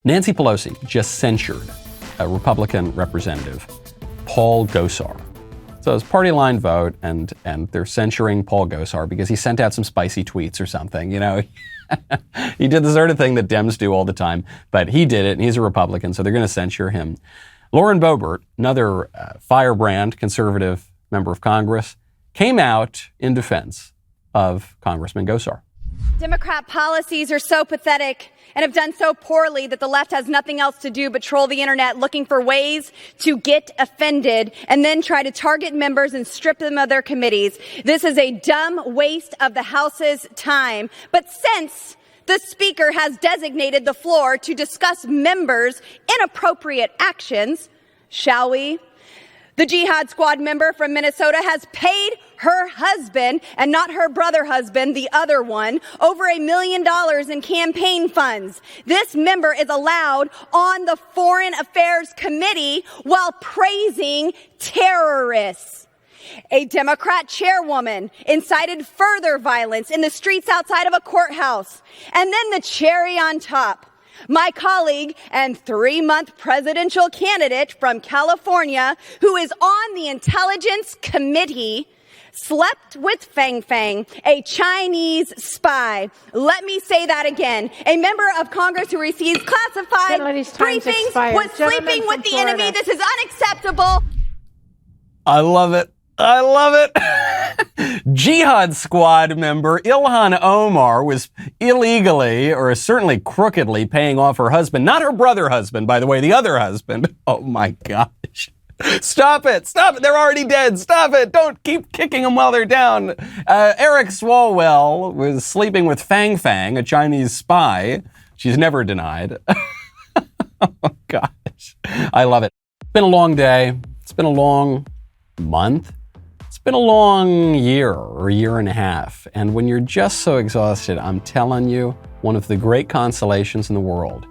Nancy Pelosi just censured a Republican representative, Paul Gosar. So it's party line vote, and they're censuring Paul Gosar because he sent out some spicy tweets or something. You know, he did the sort of thing that Dems do all the time, but he did it, and he's a Republican, so they're going to censure him. Lauren Boebert, another firebrand conservative member of Congress, came out in defense of Congressman Gosar. Democrat policies are so pathetic and have done so poorly that the left has nothing else to do but troll the internet looking for ways to get offended and then try to target members and strip them of their committees. This is a dumb waste of the House's time. But since the Speaker has designated the floor to discuss members' inappropriate actions, shall we? The Jihad Squad member from Minnesota has paid her husband, and not her brother husband, the other one, over $1 million in campaign funds. This member is allowed on the Foreign Affairs Committee while praising terrorists. A Democrat chairwoman incited further violence in the streets outside of a courthouse. And then the cherry on top. My colleague and 3-month presidential candidate from California, who is on the Intelligence Committee, slept with Fang Fang, a Chinese spy. Let me say that again. A member of Congress who receives classified briefings was sleeping with the enemy. This is unacceptable. I love it. I love it. Jihad Squad member Ilhan Omar was illegally, or certainly crookedly, paying off her husband. Not her brother husband, by the way, the other husband. Oh my gosh. Stop it. Stop it. They're already dead. Stop it. Don't keep kicking them while they're down. Eric Swalwell was sleeping with Fang Fang, a Chinese spy. She's never denied. Oh gosh. I love it. It's been a long day. It's been a long month. It's been a long year or year and a half. And when you're just so exhausted, I'm telling you, one of the great consolations in the world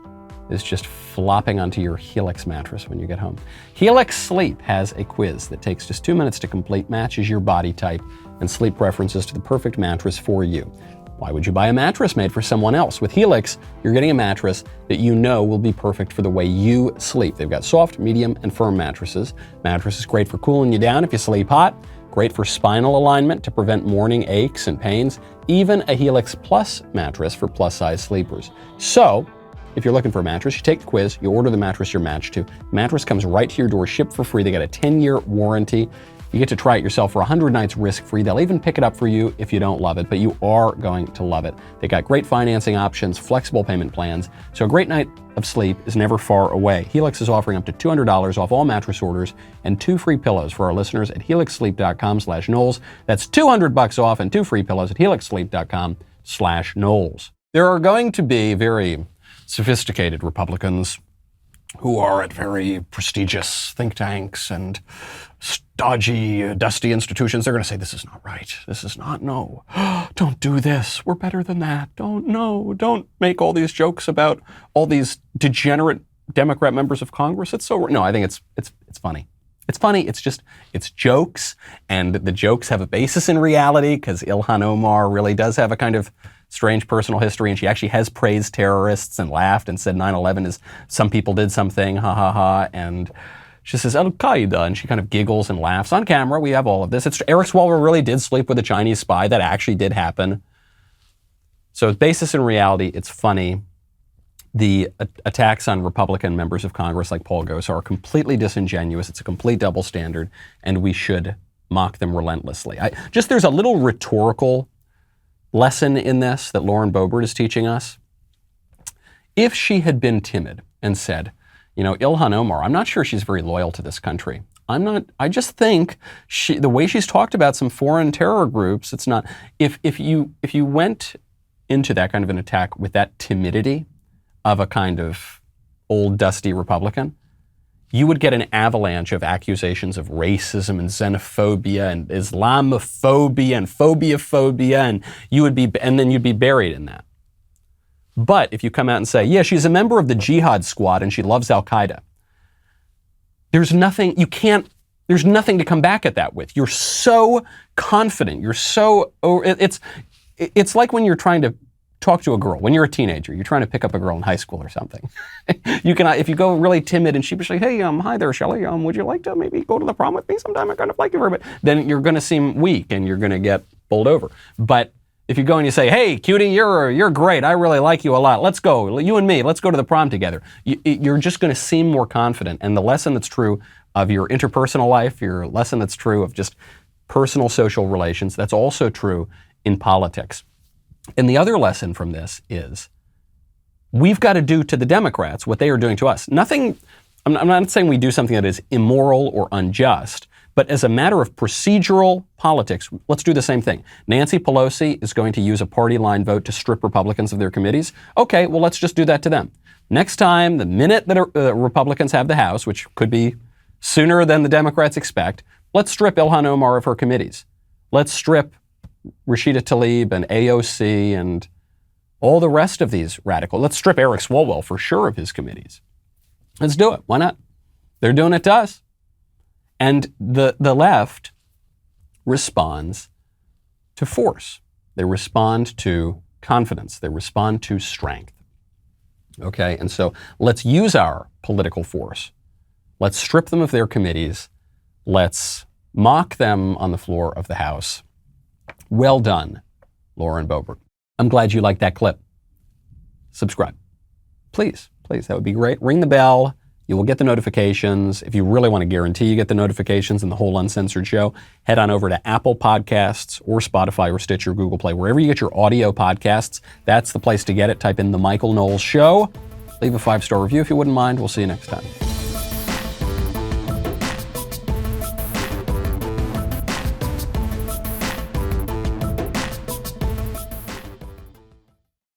is just flopping onto your Helix mattress when you get home. Helix Sleep has a quiz that takes just 2 minutes to complete, matches your body type and sleep preferences to the perfect mattress for you. Why would you buy a mattress made for someone else? With Helix, you're getting a mattress that you know will be perfect for the way you sleep. They've got soft, medium, and firm mattresses. Mattress is great for cooling you down if you sleep hot. Great for spinal alignment to prevent morning aches and pains. Even a Helix Plus mattress for plus-size sleepers. So, if you're looking for a mattress, you take the quiz, you order the mattress you're matched to. Mattress comes right to your door, shipped for free. They got a 10-year warranty. You get to try it yourself for 100 nights risk-free. They'll even pick it up for you if you don't love it, but you are going to love it. They got great financing options, flexible payment plans, so a great night of sleep is never far away. Helix is offering up to $200 off all mattress orders and 2 free pillows for our listeners at helixsleep.com/Knowles. That's $200 off and 2 free pillows at helixsleep.com/Knowles. There are going to be very sophisticated Republicans who are at very prestigious think tanks and stodgy, dusty institutions. They're going to say, this is not right. This is not, no. Don't do this. We're better than that. Don't make all these jokes about all these degenerate Democrat members of Congress. It's so, no, I think it's funny. It's funny. It's jokes, and the jokes have a basis in reality because Ilhan Omar really does have a kind of strange personal history, and she actually has praised terrorists and laughed and said 9/11 is some people did something, ha ha ha, and she says Al-Qaeda, and she kind of giggles and laughs on camera. We have all of this. Eric Swalwell really did sleep with a Chinese spy. That actually did happen. So basis in reality, it's funny. The attacks on Republican members of Congress like Paul Gosar are completely disingenuous. It's a complete double standard, and we should mock them relentlessly. There's a little rhetorical lesson in this that Lauren Boebert is teaching us. If she had been timid and said, Ilhan Omar, I'm not sure she's very loyal to this country. I just think the way she's talked about some foreign terror groups, it's not, if you went into that kind of an attack with that timidity of a kind of old dusty Republican, you would get an avalanche of accusations of racism and xenophobia and Islamophobia and phobia, and then you'd be buried in that. But if you come out and say, yeah, she's a member of the Jihad Squad and she loves Al-Qaeda, there's nothing to come back at that with. You're so confident. It's like when you're trying to talk to a girl when you're a teenager. You're trying to pick up a girl in high school or something. You can, if you go really timid and sheepishly, hey, hi there, Shelley, would you like to maybe go to the prom with me sometime? I kind of like you very much. Then you're going to seem weak and you're going to get bowled over. But if you go and you say, hey, cutie, you're great. I really like you a lot. Let's go. You and me, let's go to the prom together. You're just going to seem more confident. And the lesson that's true of your interpersonal life, your lesson that's true of just personal social relations, that's also true in politics. And the other lesson from this is we've got to do to the Democrats what they are doing to us. Nothing, I'm not saying we do something that is immoral or unjust, but as a matter of procedural politics, let's do the same thing. Nancy Pelosi is going to use a party line vote to strip Republicans of their committees. Okay, well, let's just do that to them. Next time, the minute that Republicans have the House, which could be sooner than the Democrats expect, let's strip Ilhan Omar of her committees. Let's strip Rashida Tlaib and AOC and all the rest of these radicals. Let's strip Eric Swalwell for sure of his committees. Let's do it. Why not? They're doing it to us. And the left responds to force. They respond to confidence. They respond to strength. Okay? And so let's use our political force. Let's strip them of their committees. Let's mock them on the floor of the House. Well done, Lauren Boebert. I'm glad you liked that clip. Subscribe. Please, that would be great. Ring the bell. You will get the notifications. If you really want to guarantee you get the notifications and the whole uncensored show, head on over to Apple Podcasts or Spotify or Stitcher, Google Play, wherever you get your audio podcasts. That's the place to get it. Type in The Michael Knowles Show. Leave a 5-star review if you wouldn't mind. We'll see you next time.